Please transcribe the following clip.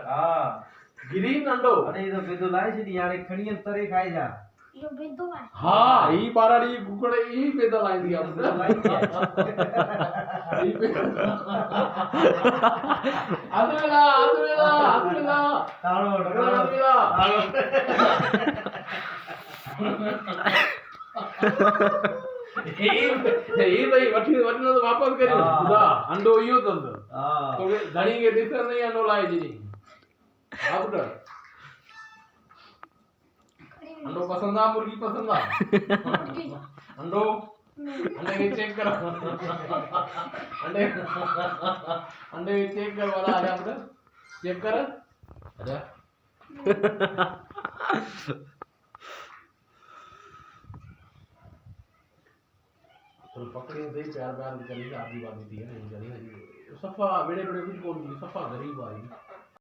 हां ग्रीन अंडो अरे ये तो बेदो लाए छी यार खणी अंतरे खाए जा यो बेदो है हाँ ही बाराड़ी कुकड़े ही बेदा लाई दिया बेदो लाई दिया आदुला तालो ये भाई वठी वठनो तो वापस करियो खुदा अंडो इयो तंद हां तो घणी के दिस नहीं अंडो लाए जी आप अंडो पसंद आ मुर्गी पसंद आ अंडो अंडे के चेक करो अंडे अंडे के चेक कर वाला आजा बेटा चेक कर आजा तो पकड़ी दे प्यार प्यार करी आदि बात दी है नहीं जानी सफा बड़े बड़े कुछ कौन सफा गरीब आई